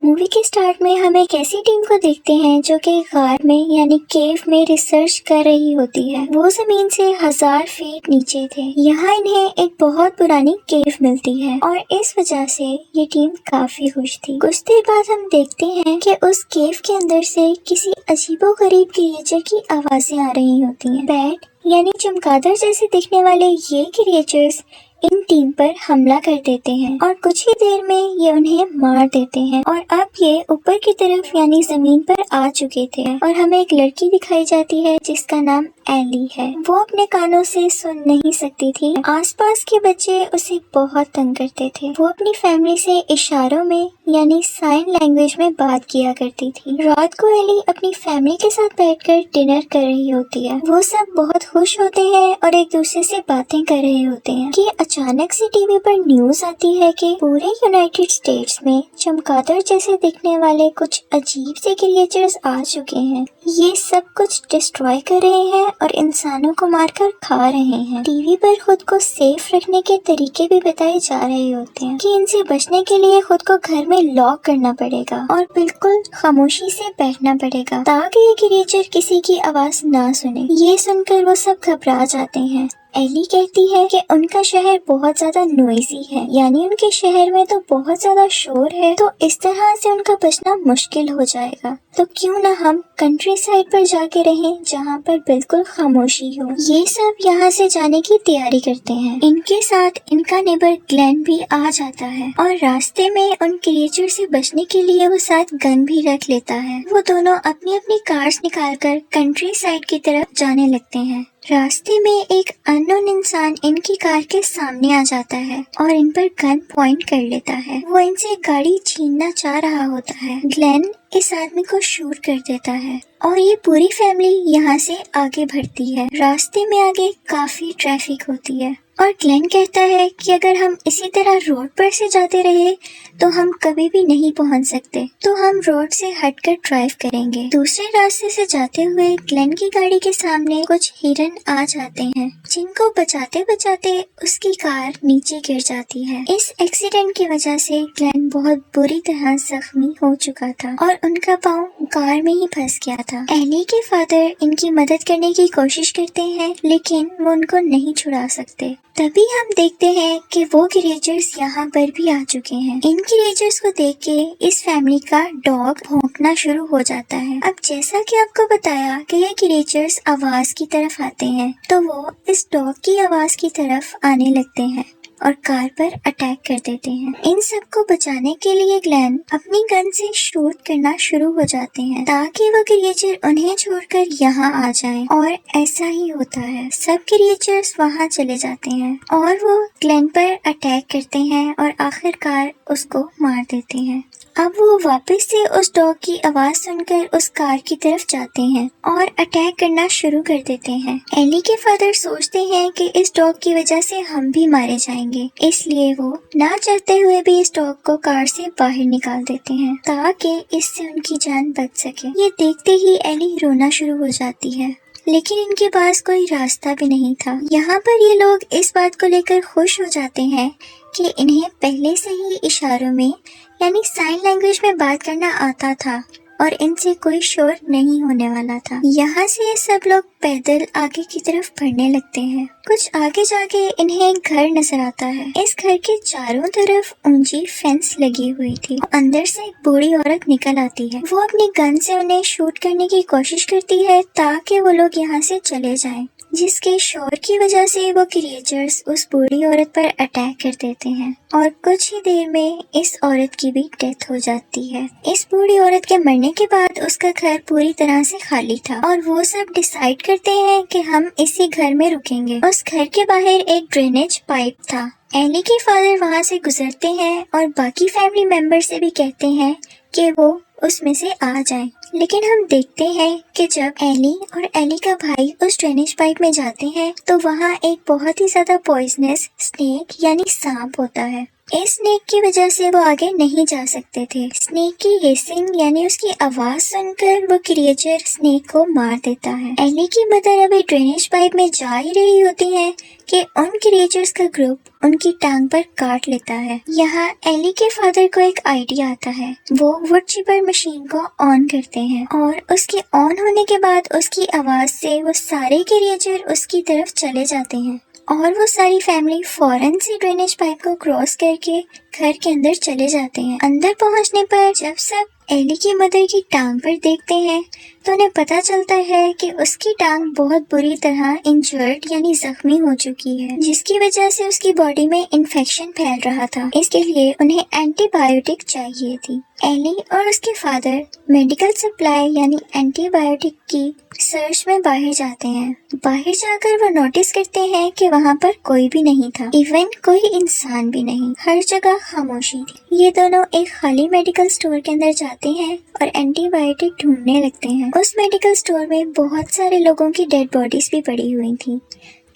Movie के start में हम एक ऐसी टीम को देखते हैं जो कि गार में यानी केव में रिसर्च कर रही होती है। वो जमीन से 1000 फीट नीचे थे। यहाँ इन्हें एक बहुत पुरानी केव मिलती है और इस वजह से ये टीम काफी खुश थी। कुछ देर बाद हम देखते हैं कि उस केव के अंदर से किसी अजीबोगरीब क्रिएचर की आवाजें आ रही होती हैं। बैट यानी चमगादड़ जैसे दिखने वाले ये क्रिएचर्स इन टीम पर हमला कर देते हैं और कुछ ही देर में ये उन्हें मार देते हैं और अब ये ऊपर की तरफ यानी जमीन पर आ चुके थे और हमें एक लड़की दिखाई जाती है जिसका नाम एली है। वो अपने कानों से सुन नहीं सकती थी। आसपास के बच्चे उसे बहुत तंग करते थे। वो अपनी फैमिली से इशारों में यानी साइन लैंग्वेज में बात किया करती थी। रात को एली अपनी फैमिली के साथ बैठकर डिनर कर रही होती है। वो सब बहुत खुश होते हैं और एक दूसरे से बातें कर रहे होते हैं कि अचानक से टीवी पर न्यूज आती है कि पूरे यूनाइटेड स्टेट्स में चमगादड़ जैसे दिखने वाले कुछ अजीब से क्रिएचर्स आ चुके हैं। ये सब कुछ डिस्ट्रॉय कर रहे हैं और इंसानों को मारकर खा रहे हैं। टीवी पर खुद को सेफ रखने के तरीके भी बताए जा रहे होते हैं कि इनसे बचने के लिए खुद को घर में लॉक करना पड़ेगा और बिल्कुल खामोशी से बैठना पड़ेगा ताकि ये क्रिएचर किसी की आवाज ना सुने। ये सुनकर वो सब घबरा जाते हैं। एली कहती है कि उनका शहर बहुत ज्यादा नॉइजी है, यानी उनके शहर में तो बहुत ज्यादा शोर है, तो इस तरह से उनका बचना मुश्किल हो जाएगा। तो क्यों ना हम कंट्री साइड पर जाके रहें जहाँ पर बिल्कुल खामोशी हो। ये सब यहाँ से जाने की तैयारी करते हैं। इनके साथ इनका नेबर ग्लेन भी आ जाता है और रास्ते में उन क्रिएचर से बचने के लिए वो साथ गन भी रख लेता है। वो दोनों अपनी अपनी कार्स निकालकर कंट्री साइड की तरफ जाने लगते हैं। रास्ते में एक अननोन इंसान इनकी कार के सामने आ जाता है और इन पर गन पॉइंट कर लेता है। वो इनसे गाड़ी छीनना चाह रहा होता है। ग्लेन इस आदमी को शूट कर देता है और ये पूरी फैमिली यहाँ से आगे बढ़ती है। रास्ते में आगे काफी ट्रैफिक होती है और ग्लेन कहता है कि अगर हम इसी तरह रोड पर से जाते रहे तो हम कभी भी नहीं पहुंच सकते, तो हम रोड से हटकर ड्राइव करेंगे। दूसरे रास्ते से जाते हुए ग्लेन की गाड़ी के सामने कुछ हिरन आ जाते हैं जिनको बचाते बचाते उसकी कार नीचे गिर जाती है। इस एक्सीडेंट की वजह से ग्लेन बहुत बुरी तरह जख्मी हो चुका था और उनका पाँव कार में ही फंस गया था। एली के फादर इनकी मदद करने की कोशिश करते हैं लेकिन वो उनको नहीं छुड़ा सकते। तभी हम देखते हैं कि वो क्रिएचर्स यहाँ पर भी आ चुके हैं। इन क्रिएचर्स को देख के इस फैमिली का डॉग भौंकना शुरू हो जाता है। अब जैसा कि आपको बताया कि ये क्रिएचर्स आवाज की तरफ आते हैं, तो वो इस डॉग की आवाज की तरफ आने लगते हैं और कार पर अटैक कर देते हैं। इन सबको बचाने के लिए ग्लेन अपनी गन से शूट करना शुरू हो जाते हैं ताकि वो क्रिएचर उन्हें छोड़कर यहाँ आ जाएं। और ऐसा ही होता है। सब क्रिएचर्स वहाँ चले जाते हैं और वो ग्लेन पर अटैक करते हैं और आखिरकार उसको मार देते हैं। अब वो वापस से उस डॉग की आवाज सुनकर उस कार की तरफ जाते हैं और अटैक करना शुरू कर देते हैं। एली के फादर सोचते हैं कि इस डॉग की वजह से हम भी मारे जाएंगे, इसलिए वो ना चाहते हुए भी इस डॉग को कार से बाहर निकाल देते हैं ताकि इससे उनकी जान बच सके। ये देखते ही एली रोना शुरू हो जाती है, लेकिन इनके पास कोई रास्ता भी नहीं था। यहाँ पर ये लोग इस बात को लेकर खुश हो जाते हैं कि इन्हें पहले से ही इशारों में यानी साइन लैंग्वेज में बात करना आता था और इनसे कोई शोर नहीं होने वाला था। यहाँ से ये सब लोग पैदल आगे की तरफ बढ़ने लगते हैं। कुछ आगे जाके इन्हें एक घर नजर आता है। इस घर के चारों तरफ ऊंची फेंस लगी हुई थी। अंदर से एक बूढ़ी औरत निकल आती है। वो अपनी गन से उन्हें शूट करने की कोशिश करती है ताकि वो लोग यहाँ से चले जाएं, जिसके शोर की वजह से वो क्रिएचर्स उस बूढ़ी औरत पर अटैक कर देते हैं और कुछ ही देर में इस औरत की भी डेथ हो जाती है। इस बूढ़ी औरत के मरने के बाद उसका घर पूरी तरह से खाली था और वो सब डिसाइड करते हैं कि हम इसी घर में रुकेंगे। उस घर के बाहर एक ड्रेनेज पाइप था। एली के फादर वहाँ से गुजरते हैं और बाकी फैमिली मेंबर से भी कहते हैं कि वो उसमें से आ जाएं। लेकिन हम देखते हैं कि जब एली और एली का भाई उस ड्रेनेज पाइप में जाते हैं तो वहाँ एक बहुत ही ज्यादा पॉइजनस स्नेक यानी सांप होता है इस स्नेक की वजह से वो आगे नहीं जा सकते थे। स्नेक की हिसिंग यानी उसकी आवाज सुनकर वो क्रिएचर स्नेक को मार देता है। एली की मदर अभी ड्रेनेज पाइप में जा ही रही होती है कि उन क्रिएचर्स का ग्रुप उनकी टांग पर काट लेता है। यहाँ एली के फादर को एक आइडिया आता है। वो वुड चिपर मशीन को ऑन करते हैं और उसके ऑन होने के बाद उसकी आवाज से वो सारे क्रिएचर उसकी तरफ चले जाते हैं और वो सारी फैमिली फौरन से ड्रेनेज पाइप को क्रॉस करके घर के अंदर चले जाते हैं। अंदर पहुंचने पर जब सब एली की मदर की टांग पर देखते हैं तो उन्हें पता चलता है कि उसकी टांग बहुत बुरी तरह इंजर्ड यानी जख्मी हो चुकी है, जिसकी वजह से उसकी बॉडी में इन्फेक्शन फैल रहा था। इसके लिए उन्हें एंटीबायोटिक चाहिए थी। एली और उसके फादर मेडिकल सप्लाई यानी एंटीबायोटिक की सर्च में बाहर जाते हैं। बाहर जाकर वो नोटिस करते हैं कि वहाँ पर कोई भी नहीं था, इवन कोई इंसान भी नहीं। हर जगह खामोशी थी। ये दोनों एक खाली मेडिकल स्टोर के अंदर जाते हैं और एंटीबायोटिक ढूंढने लगते हैं। उस मेडिकल स्टोर में बहुत सारे लोगों की डेड बॉडीज भी पड़ी हुई थी।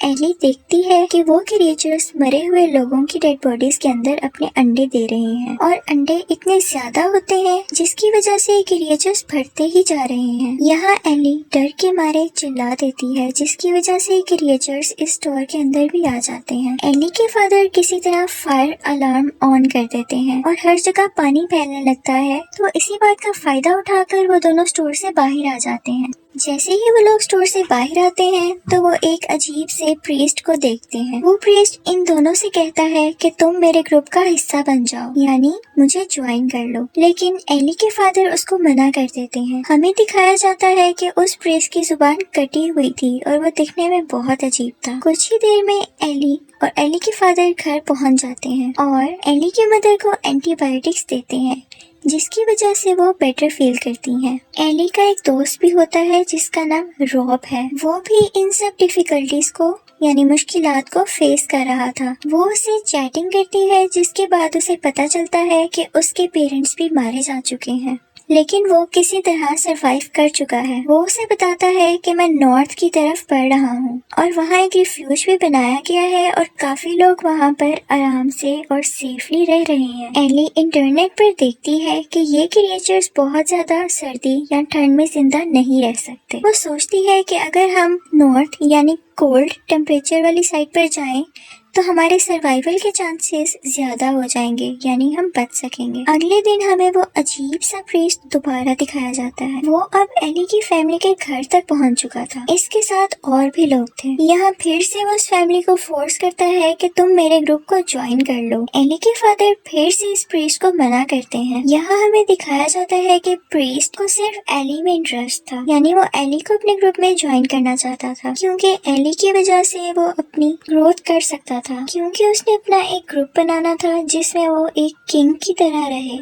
एली देखती है कि वो क्रिएचर्स मरे हुए लोगों की डेड बॉडीज के अंदर अपने अंडे दे रहे हैं और अंडे इतने ज्यादा होते हैं जिसकी वजह से क्रिएचर्स बढ़ते ही जा रहे हैं। यहाँ एली डर के मारे चिल्ला देती है, जिसकी वजह से क्रिएचर्स इस स्टोर के अंदर भी आ जाते हैं। एली के फादर किसी तरह फायर अलार्म ऑन कर देते हैं और हर जगह पानी फैलने लगता है, तो इसी बात का फायदा उठाकर वो दोनों स्टोर से बाहर आ जाते हैं। जैसे ही वो लोग स्टोर से बाहर आते हैं तो वो एक अजीब से प्रीस्ट को देखते हैं। वो प्रीस्ट इन दोनों से कहता है कि तुम मेरे ग्रुप का हिस्सा बन जाओ, यानी मुझे ज्वाइन कर लो। लेकिन एली के फादर उसको मना कर देते हैं। हमें दिखाया जाता है कि उस प्रीस्ट की जुबान कटी हुई थी और वो दिखने में बहुत अजीब था। कुछ ही देर में एली और एली के फादर घर पहुंच जाते हैं और एली की मदर को एंटीबायोटिक्स देते हैं, जिसकी वजह से वो बेटर फील करती हैं। एली का एक दोस्त भी होता है जिसका नाम रॉब है। वो भी इन सब डिफिकल्टीज को यानी मुश्किलात को फेस कर रहा था। वो उसे चैटिंग करती है, जिसके बाद उसे पता चलता है कि उसके पेरेंट्स भी मारे जा चुके हैं, लेकिन वो किसी तरह सरवाइव कर चुका है। वो उसे बताता है कि मैं नॉर्थ की तरफ बढ़ रहा हूँ और वहाँ एक रिफ्यूज भी बनाया गया है और काफी लोग वहाँ पर आराम से और सेफली रह रहे हैं। एली इंटरनेट पर देखती है कि ये क्रिएचर्स बहुत ज्यादा सर्दी या ठंड में जिंदा नहीं रह सकते। वो सोचती है कि अगर हम नॉर्थ यानी कोल्ड टेम्परेचर वाली साइड पर जाएं तो हमारे सर्वाइवल के चांसेस ज्यादा हो जाएंगे, यानी हम बच सकेंगे। अगले दिन हमें वो अजीब सा प्रीस्ट दोबारा दिखाया जाता है। वो अब एली की फैमिली के घर तक पहुंच चुका था। इसके साथ और भी लोग थे। यहाँ फिर से वो उस फैमिली को फोर्स करता है कि तुम मेरे ग्रुप को ज्वाइन कर लो। एली के फादर फिर से इस प्रीस्ट को मना करते हैं। यहाँ हमें दिखाया जाता है कि प्रीस्ट को सिर्फ एली में इंटरेस्ट था, यानी वो एली को अपने ग्रुप में ज्वाइन करना चाहता था, क्योंकि एली की वजह से वो अपनी ग्रोथ कर सकता था, क्योंकि उसने अपना एक ग्रुप बनाना था जिसमें वो एक किंग की तरह रहे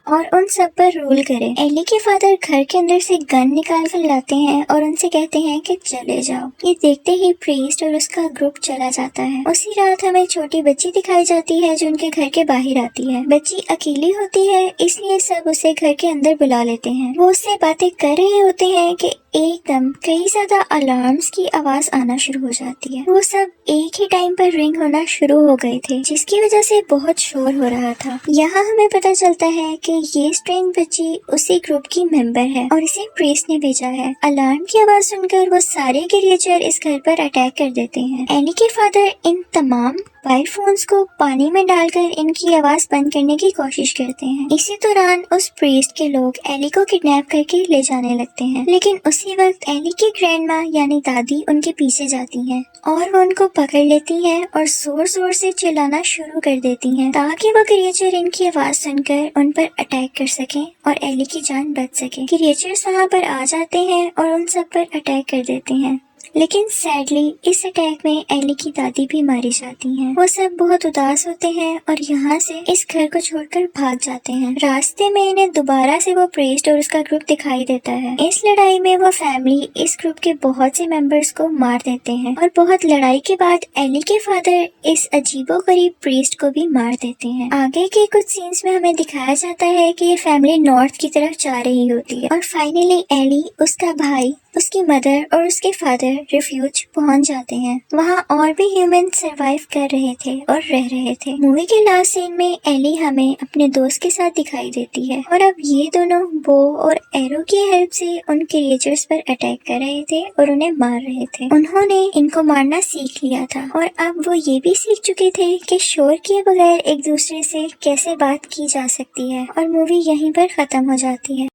और उन सब पर रूल करे। एली के फादर घर के अंदर से गन निकाल कर लाते हैं और उनसे कहते हैं कि चले जाओ। ये देखते ही प्रीस्ट और उसका ग्रुप चला जाता है। उसी रात हमें छोटी बच्ची दिखाई जाती है जो उनके घर के बाहर आती है। बच्ची अकेली होती है, इसलिए सब उसे घर के अंदर बुला लेते हैं। वो उससे बातें कर रहे होते हैं कि एकदम कई ज्यादा अलार्म्स की आवाज आना शुरू हो जाती है। वो सब एक ही टाइम पर रिंग होना शुरू हो गए थे, जिसकी वजह से बहुत शोर हो रहा था। यहाँ हमें पता चलता है कि ये स्ट्रेंज बच्ची उसी ग्रुप की मेंबर है और इसे प्रीस्ट ने भेजा है। अलार्म की आवाज सुनकर वो सारे क्रिएचर इस घर पर अटैक कर देते हैं। एली के फादर इन तमाम मोबाइल फोन्स को पानी में डालकर इनकी आवाज बंद करने की कोशिश करते हैं। इसी दौरान उस प्रीस्ट के लोग एली को किडनैप करके ले जाने लगते हैं, लेकिन उसी वक्त एली की ग्रैंडमा यानी दादी उनके पीछे जाती हैं और वो उनको पकड़ लेती हैं और जोर जोर से चिल्लाना शुरू कर देती हैं ताकि वो क्रिएचर इनकी आवाज सुनकर उन पर अटैक कर सके और एली की जान बच सके। क्रिएचर्स वहाँ पर आ जाते हैं और उन सब पर अटैक कर देते हैं, लेकिन सैडली इस अटैक में एली की दादी भी मारी जाती हैं। वो सब बहुत उदास होते हैं और यहाँ से इस घर को छोड़कर भाग जाते हैं। रास्ते में इन्हें दोबारा से वो प्रीस्ट और उसका ग्रुप दिखाई देता है। इस लड़ाई में वो फैमिली इस ग्रुप के बहुत से मेंबर्स को मार देते हैं और बहुत लड़ाई के बाद एली के फादर इस अजीबोगरीब प्रीस्ट को भी मार देते हैं। आगे के कुछ सीन्स में हमें दिखाया जाता है कि ये फैमिली नॉर्थ की तरफ जा रही होती है और फाइनली एली, उसका भाई उसकी मदर और उसके फादर रिफ्यूज पहुंच जाते हैं। वहाँ और भी ह्यूमन सरवाइव कर रहे थे और रह रहे थे। मूवी के लास्ट सीन में एली हमें अपने दोस्त के साथ दिखाई देती है और अब ये दोनों बो और एरो की हेल्प से उन क्रिएचर्स पर अटैक कर रहे थे और उन्हें मार रहे थे। उन्होंने इनको मारना सीख लिया था और अब वो ये भी सीख चुके थे कि शोर किए बगैर एक दूसरे से कैसे बात की जा सकती है। और मूवी यहीं पर खत्म हो जाती है।